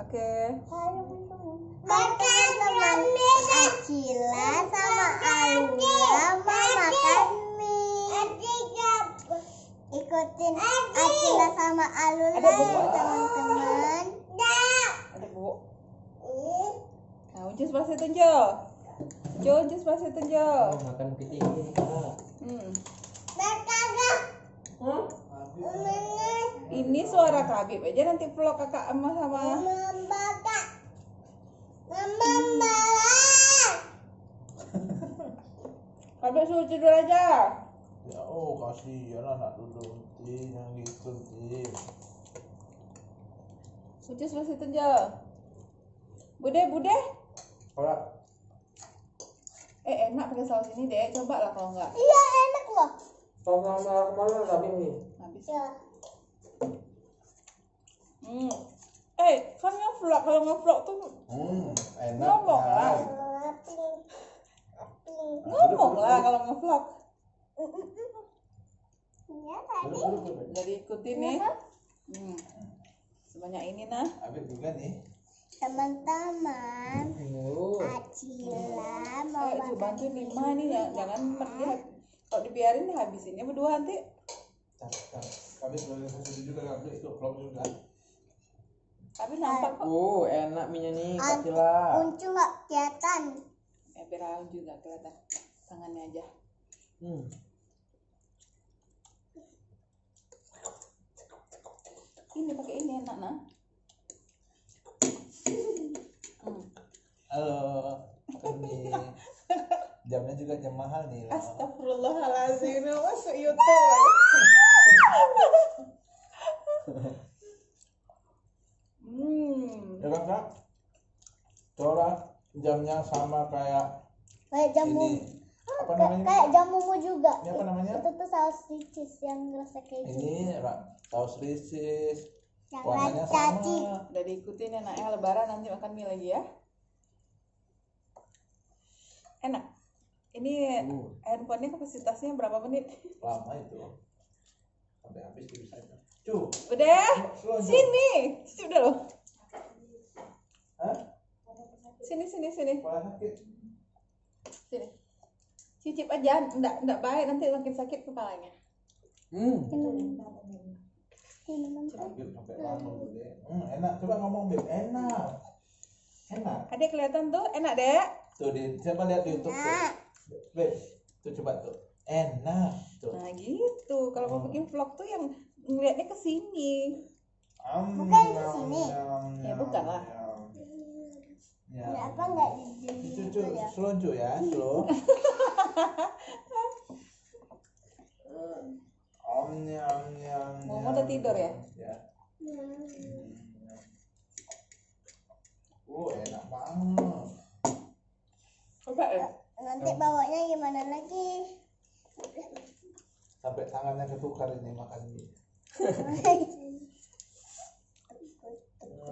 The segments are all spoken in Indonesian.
Oke. Makan teman Acila sama Alula mau makan mie. Ikutin Acila sama Alula Ada bubuk. ya teman-teman. Ada bubuk. Nah, Uncus pasti tunjuk. Uncus pasti tunjuk. Makan ketinggi Kak. Ini suara Habib aja nanti vlog kakak sama Habib suruh tidur aja. Ya kasihan anak duduk yang gitu Uncus pasti tunjuk. Bude. Ora Enak pakai saus ini deh. Coba lah kalau enggak. Iya enak loh. Sama kemana tapi nih? Habis. Ya. Kan ngevlog. Kalau ngevlog tuh enak ngomong lah. Ngomong lah kalau ngevlog. Iya tadi. Jadi ikutin nih. Sebanyak ini nah. Habis juga nih. Teman-teman, Acila mau Ayo coba bantuin 5 nih ya. Jangan lihat. Kalau dibiarin habisinnya berdua nanti. Habis boleh kasih juga habis itu vlog juga. Tapi nampak kok. Enak minyak nih Kak Cila. Uncu nggak kelihatan. Biar juga kelihatan tangannya aja. Ini pakai ini enak nah. Halo, ini jamnya juga jam mahal nih. Astagfirullahaladzim, masuk YouTube. Ya kan Kak? Coba jamnya sama kayak Jamu. ini. Apa namanya? Kayak jamumu juga. Ini apa namanya? Itu tuh saus ricis yang rasa keju. Ini saus ricis. Yang Warnanya rasa caci. sama. Udah diikutin enaknya lebaran nanti makan mie lagi ya. Enak. Ini handphonenya kapasitasnya berapa menit? Lama itu. Sampai habis tuh bisa. Cu. Udah. Slow, Cu. Sini. Cuci udah loh. Hah? Sini. Kepala sakit. Sini. Cicip aja, enggak baik nanti makin sakit kepalanya. Beb, sampai lama Beb. Enak. Coba ngomong Beb. Enak. Adek kelihatan tuh, enak deh. Tuh coba lihat di YouTube tuh. Beb, tuh coba tuh. Enak tuh. Nah gitu. Kalau mau bikin vlog tuh yang ngeliatnya ke sini. Bukan di sini. Ya, bukan lah. Ya. Kenapa nggak di Cucu, slow Cu ya, slow. Momo udah tidur ya? Ya. Enak banget. Coba ya. Nanti bawanya gimana lagi? Sampai tangannya ketukar ini makan mie.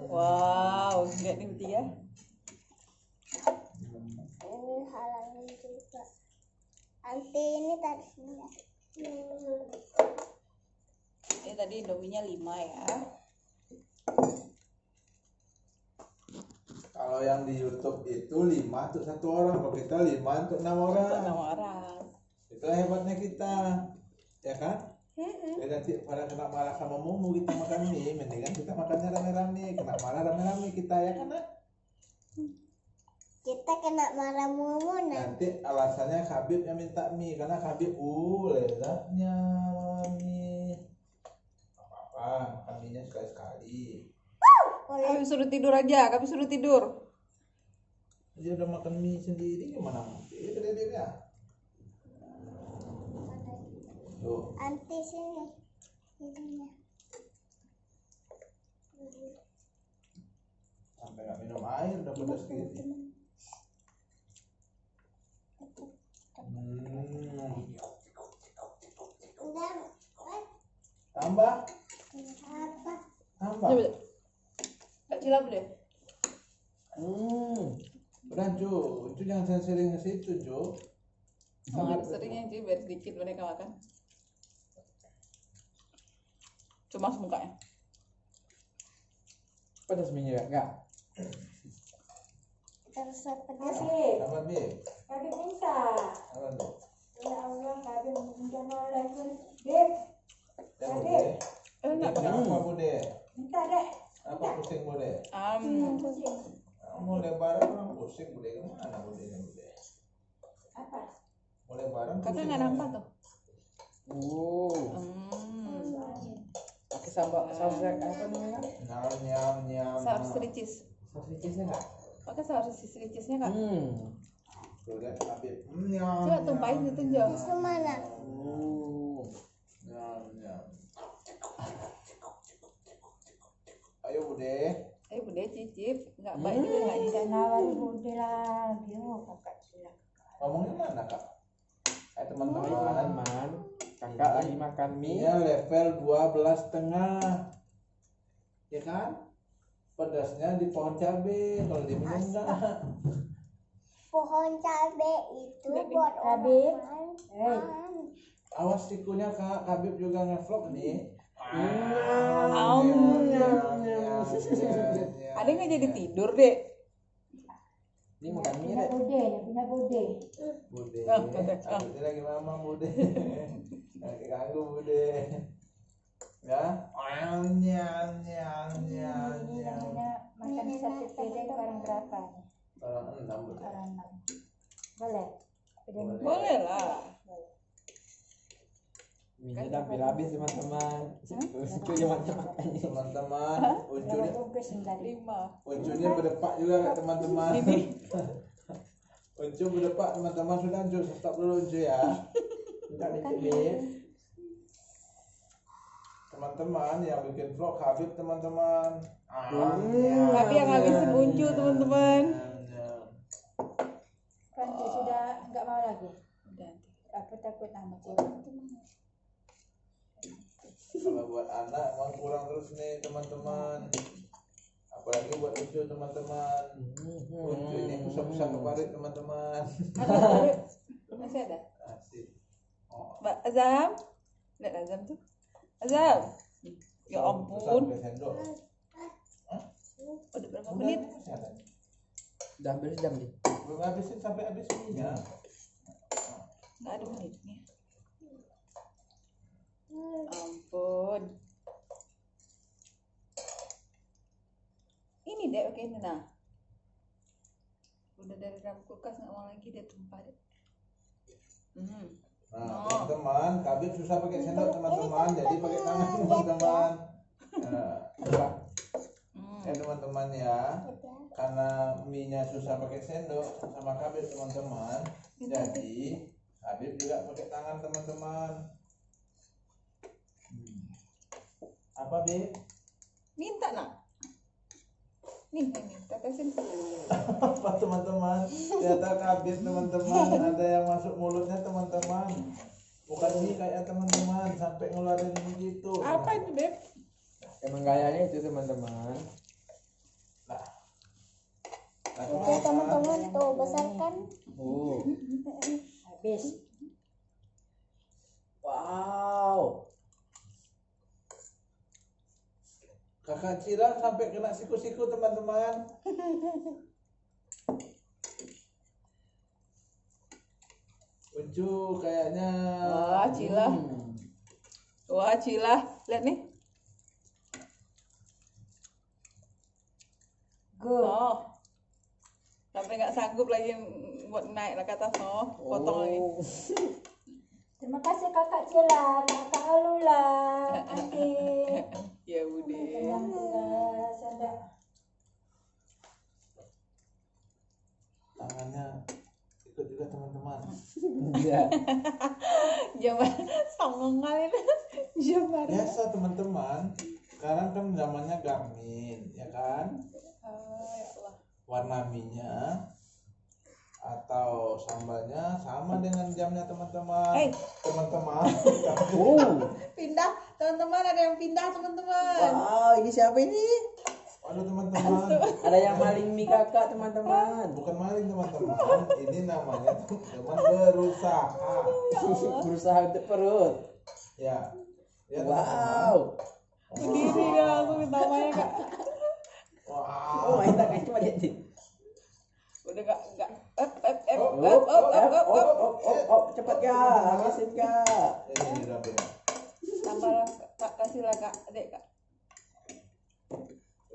Wow, lihat nih bertiga. Ini halangin juga. Nanti ini taruh sini ya. Ini tadi indominya 5 ya. Kalau yang di YouTube itu 5 untuk 1 orang, kalau kita 5 untuk 6 orang. Untuk 6 orang. Itulah hebatnya kita, ya kan? Ya nanti pada kena marah sama Momo kita makan mie, mendingan kita makannya rame-rame, kena marah rame-rame kita ya kan? Kita kena marah Mumu Nanti alasannya Habib yang minta mie, karena Habib lezatnya mie. Apa-apa, makan mie-nya sekali-sekali. Kami suruh tidur aja, kami suruh tidur. Dia udah makan mie sendiri gimana mungkin? Itu dia. Tuh. Anti sini. Ininya. Sampai nggak minum air udah pedas gini. Tambah. Apa? Tambah. Kak Cila boleh? Udah Cu, jangan sering ke situ Cu. Harus seringnya sih biar sedikit mereka makan. Cuma mukanya. Pedas minyak enggak? Terus pedas. Apa Bib? Kami minta. Apa Bib? Ya Allah, kami minta nolak. Dek, Ya Bude. Enak Bude, apa Bude? minta dek. Apa pusing Bude? Mau lebaran orang pusing Bude, kemana Bude ini Bude? Apa? Mau lebaran Kakak pusing nggak mana? nampak tuh. Pakai saus apa namanya? Nyam nyam nyam. Saus ricis. Saus ricisnya nggak? Pakai saus ricisnya kak. Tuh lihat Habib. Nyam. Coba tumpahin itu jauh. Itu mana? Nyam nyam. Ayo Bude. Bude cicip, nggak baik juga nggak Minta cicip. nawari bude lagi. Oh, kakak Cila. Ngomongnya mana kak? Teman-teman, kakak lagi makan mie. Mie level 12,5. Ya kan? Pedasnya di pohon cabe, kalau di minum enggak. Pohon cabe itu buat Habib. orang Hei. makan. Awas sikunya kak, Habib juga ngevlog nih. Ada nggak jadi tidur deh? Ini makan mie Punya deh. bude, punya bude. Bude, Bude. Habibnya lagi mama Bude. Lagi ganggu Bude. Ya, nyam nyam nyam nyam Ini nyam. namanya makan satu piring orang berapa? Orang 6 Bude. Orang 6. Boleh? Piring Boleh. Boleh lah. Mie udah habis teman-teman. Situ cuma makannya. Teman-teman, berapa ujungnya bungkus yang tadi? 5. Uncunya berdepak juga kak teman-teman. Ini. Uncu berdepak teman-teman, sudah Uncu stop dulu Uncu ya. Enggak dikit. Teman-teman yang bikin vlog Habib teman-teman. Tapi yang habisin Uncu teman-teman. Kan dia sudah nggak mau lagi. Udah. Aku takut sama kurang. Kalau buat anak emang kurang terus nih teman-teman. Apalagi buat Uncu teman-teman. Uncu ini pusat-pusat keparit teman-teman. Masih ada? Asik. Oh. Mbak Azam? Lihat Azam tuh. Azam. Ya Pusat ampun. pakai sendok. Udah berapa menit? Masih ada. Udah hampir jam nih. Belum habisin sampai habis mie-nya. Nggak ada menitnya. Ampun. Ini deh, oke ini nah. Udah dari dalam kulkas nggak mau lagi dia tumpah deh. Nah, teman-teman, Habib susah pakai sendok teman-teman, jadi pakai tangan teman-teman. Ya teman-teman ya, karena mie-nya susah pakai sendok sama Habib teman-teman, jadi Habib juga pakai tangan teman-teman. Apa Bib? Minta nak. Nih, tetesin. Apa teman-teman? Ternyata Habib teman-teman, ada yang masuk mulutnya teman-teman. Bukan mie kayak teman-teman, sampai ngeluarin begitu. Apa itu, Beb? Emang gayanya itu teman-teman. Nah, Oke teman-teman tuh besar kan? Habis. Wow. Kakak Cira sampai kena siku-siku teman-teman. Uncu kayaknya. Wah, Cila. Wah, Cila. Lihat nih. Oh. Sampai nggak sanggup lagi buat naik lah ke atas, no. Potong lagi. Terima kasih kakak Cila, kakak Alula, Adik. Ya, Bude. Yang tugas ada. Tangannya ikut juga teman-teman. Iya. Zaman songong kali. Zaman. Biasa teman-teman. Sekarang kan zamannya Garmin, ya kan? Ya Allah. Warna mie-nya atau sambalnya sama dengan jamnya teman-teman. Hey. Teman-teman. Pindah, teman-teman, ada yang pindah, teman-teman. Wow, ini siapa ini? Waduh teman-teman. Ada yang maling mie kakak teman-teman. Bukan maling teman-teman. Ini namanya teman berusaha. Berusaha untuk perut. Ya. Ya teman-teman. Wow. Begini dia langsung minta namanya, Kak. Wow. main tak kayak cuma dia. Udah enggak Cepat Kak, habisin Kak. Ini rapi. tambah Kak, kasihlah Kak, Adek Kak.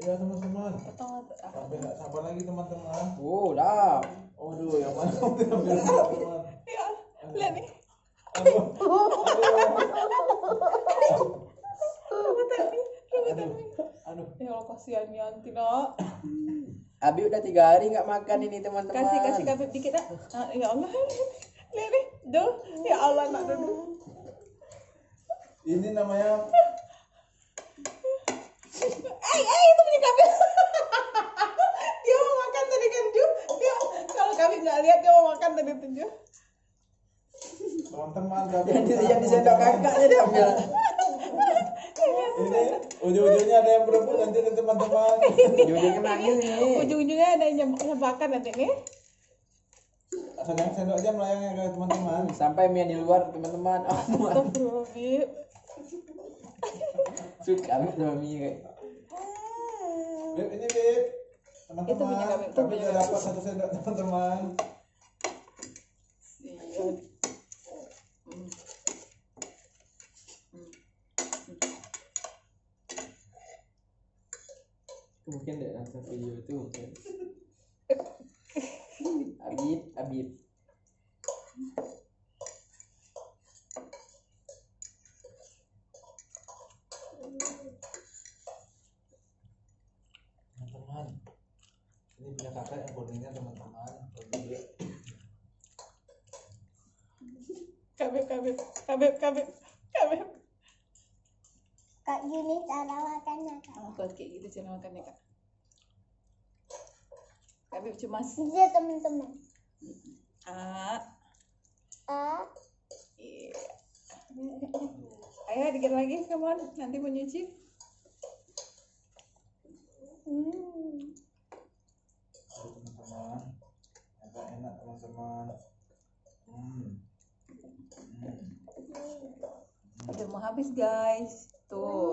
Ya teman-teman. Potong Sampai nggak sabar lagi teman-teman. Oh, dah. Aduh, yang mana diambil teman-teman? Ya, lihat nih. Aduh, aduh. Ya Allah kasihannya Antina. Abi udah 3 hari nggak makan ini teman-teman. Kasih kabib dikit nak. Ya Allah. Lihat nih. Duh, ya Allah nak dulu. Ini namanya Itu punya kabib. Dia mau makan tadi kan Ju. Dia kalau kabib nggak lihat dia mau makan tadi tuh Ju. teman-teman. Yang disendok kakaknya dia ambil. Ini ujung-ujungnya ada yang berebut nanti nih teman-teman. Ujung-ujungnya nangis nih. Ujung-ujungnya ada yang nyebakan nanti nih. Sedang sendok aja melayangnya ke teman-teman. Sampai mie di luar teman-teman. Astagfirullahaladzim. Suka Abi sama mie kayak. Beb, ini Beb. Itu punya Teman-teman, Kabib, itu kami punya udah Kabib. dapat 1 sendok teman-teman. Sian. Mungkin deh langsung video itu mungkin. Abib. Teman-teman. Ini punya kakak yang kuningnya teman-teman. Kabib. Kak gini cara makannya Kak. Kalau kayak gitu cara makannya Kak. Kabib cemas. Iya teman-teman. Ah, Ah, iya. Ayo dikit lagi, come on. Nanti mau nyuci. Aduh, teman-teman. Agak enak teman-teman. Udah mau habis guys. Tuh.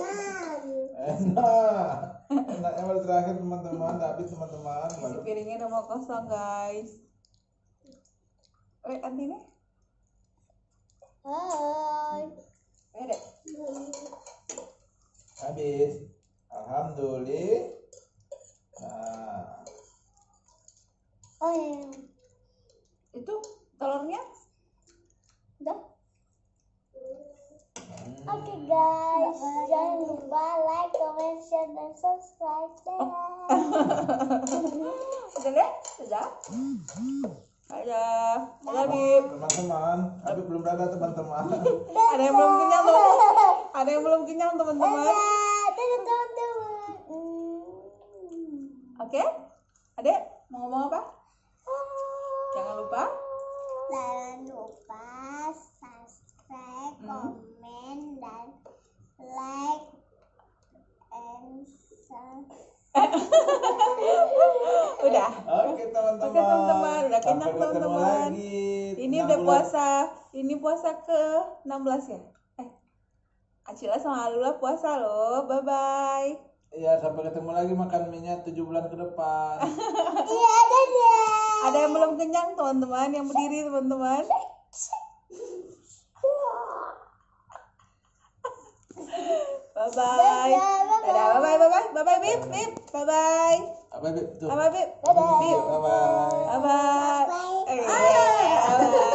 Enak. Enaknya baru terakhir teman-teman. Habis teman-teman. Isi Baru piringnya udah mau kosong guys. Anti nih. hai. Ayo deh. habis. Alhamdulillah. Nah, Oh iya. Itu telurnya. Udah. Oke guys, jangan lupa like, comment, share, dan subscribe ya. Udah deh, sudah. Ayo, Habib. teman-teman. Habib belum ada teman-teman. Ada yang belum kenyang tuh. Ada yang belum kenyang teman-teman. Dadah teman-teman. Oke, Adek mau ngomong apa? Jangan lupa. Jangan lupa subscribe, komen, dan like and Udah. Oke teman-teman. Oke teman-teman, udah kenyang Sampai ketemu teman-teman. lagi. Ini 6 udah bulan. puasa. Ini puasa ke 16 ya? Acila sama Alula puasa loh. Bye bye. Iya, sampai ketemu lagi makan minyak 7 bulan ke depan. iya dadah. Ada yang belum kenyang teman-teman, yang berdiri teman-teman. Bye bye. Dadah, bye bye, bye bye, bye bye, Bib, Bib, bye bye. Apa Bib? Tuh. Bye bye, Bib. Dadah. Bib. Bye bye.